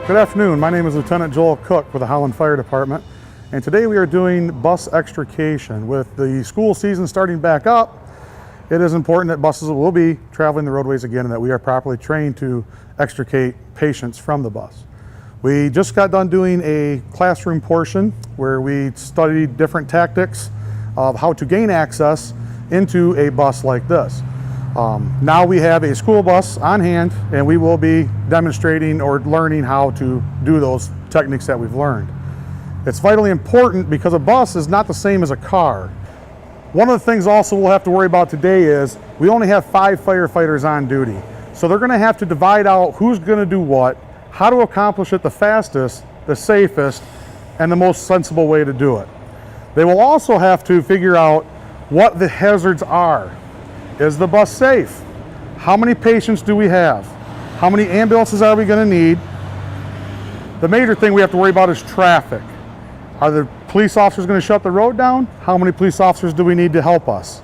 Good afternoon, my name is Lieutenant Joel Cook with the Holland Fire Department, and today we are doing bus extrication. With the school season starting back up, it is important that buses will be traveling the roadways again and that we are properly trained to extricate patients from the bus. We just got done doing a classroom portion where we studied different tactics of how to gain access into a bus like this. Now we have a school bus on hand and we will be demonstrating or learning how to do those techniques that we've learned. It's vitally important because a bus is not the same as a car. One of the things also we'll have to worry about today is we only have 5 firefighters on duty. So they're going to have to divide out who's going to do what, how to accomplish it the fastest, the safest, and the most sensible way to do it. They will also have to figure out what the hazards are. Is the bus safe? How many patients do we have? How many ambulances are we going to need? The major thing we have to worry about is traffic. Are the police officers going to shut the road down? How many police officers do we need to help us?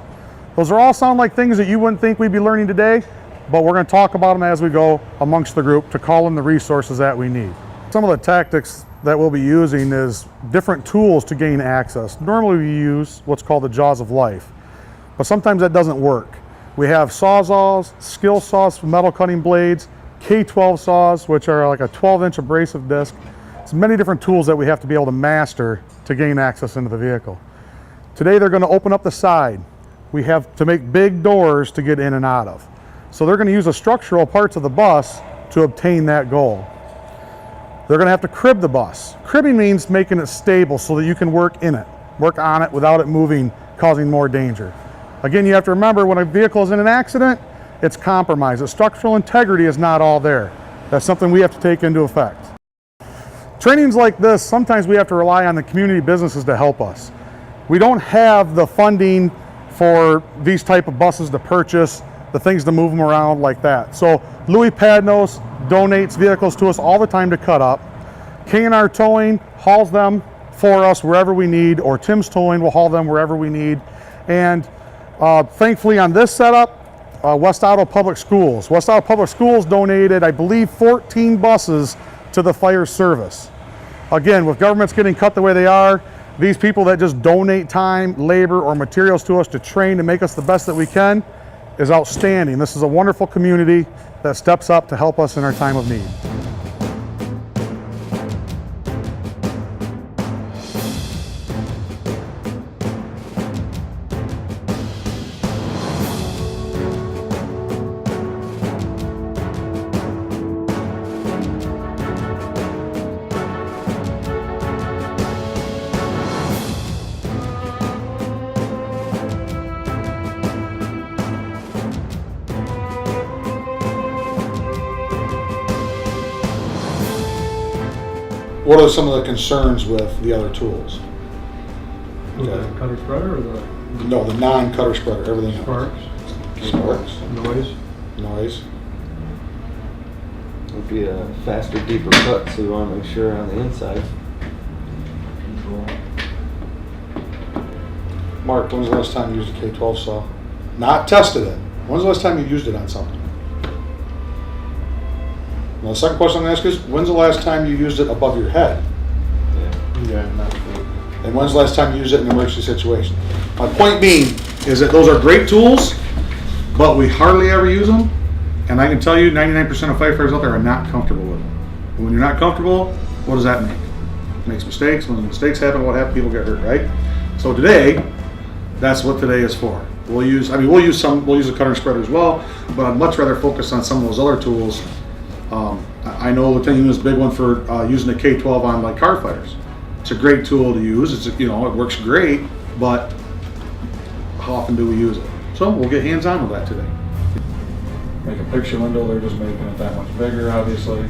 Those are all sound like things that you wouldn't think we'd be learning today, but we're going to talk about them as we go amongst the group to call in the resources that we need. Some of the tactics that we'll be using is different tools to gain access. Normally we use what's called the jaws of life, but sometimes that doesn't work. We have sawzalls, skill saws for metal cutting blades, K12 saws, which are like a 12-inch abrasive disc. It's many different tools that we have to be able to master to gain access into the vehicle. Today they're going to open up the side. We have to make big doors to get in and out of. So they're going to use the structural parts of the bus to obtain that goal. They're going to have to crib the bus. Cribbing means making it stable so that you can work in it, work on it without it moving, causing more danger. Again, you have to remember when a vehicle is in an accident, it's compromised. The structural integrity is not all there. That's something we have to take into effect. Trainings like this, sometimes we have to rely on the community businesses to help us. We don't have the funding for these type of buses to purchase, the things to move them around like that. So Louis Padnos donates vehicles to us all the time to cut up. K&R Towing hauls them for us wherever we need, or Tim's Towing will haul them wherever we need. And thankfully on this setup, West Otto Public Schools. West Otto Public Schools donated, I believe, 14 buses to the fire service. Again, with governments getting cut the way they are, these people that just donate time, labor, or materials to us to train to make us the best that we can is outstanding. This is a wonderful community that steps up to help us in our time of need. What are some of the concerns with the other tools? With the cutter spreader or the? No, the non-cutter spreader, everything else. Sparks. Sparks. Noise. Would be a faster, deeper cut, so we want to make sure on the inside. Control. Mark, when's the last time you used a K12 saw? Not tested it. When's the last time you used it on something? Now, the second question I'm going to ask is, when's the last time you used it above your head? Yeah, not good. And when's the last time you used it in an emergency situation? My point being is that those are great tools, but we hardly ever use them. And I can tell you 99% of firefighters out there are not comfortable with them. And when you're not comfortable, what does that make? It makes mistakes. When mistakes happen, what happens? People get hurt, right? So today, that's what today is for. We'll use a cutter and spreader as well, but I'd much rather focus on some of those other tools. I know Lieutenant is a big one for using the K12 on like car fighters. It's a great tool to use. It works great, but how often do we use it? So we'll get hands-on with that today. Make a picture window. They're just making it that much bigger, obviously. Of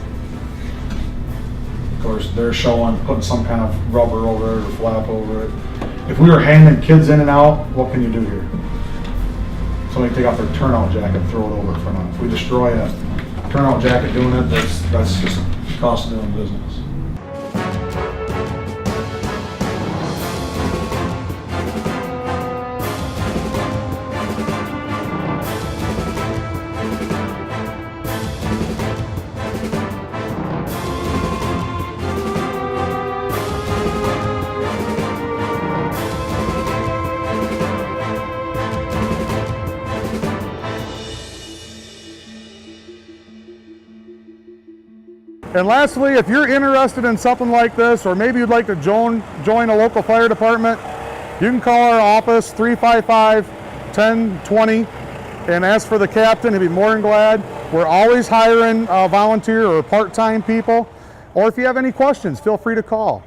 course, they're showing putting some kind of rubber over it or flap over it. If we were handing kids in and out, what can you do here? Somebody take off their turnout jacket and throw it over for now. If we destroy a turnout jacket doing it, that's just a cost of doing business. And lastly, if you're interested in something like this, or maybe you'd like to join a local fire department, you can call our office, 355-1020, and ask for the captain. He'd be more than glad. We're always hiring volunteer or part-time people. Or if you have any questions, feel free to call.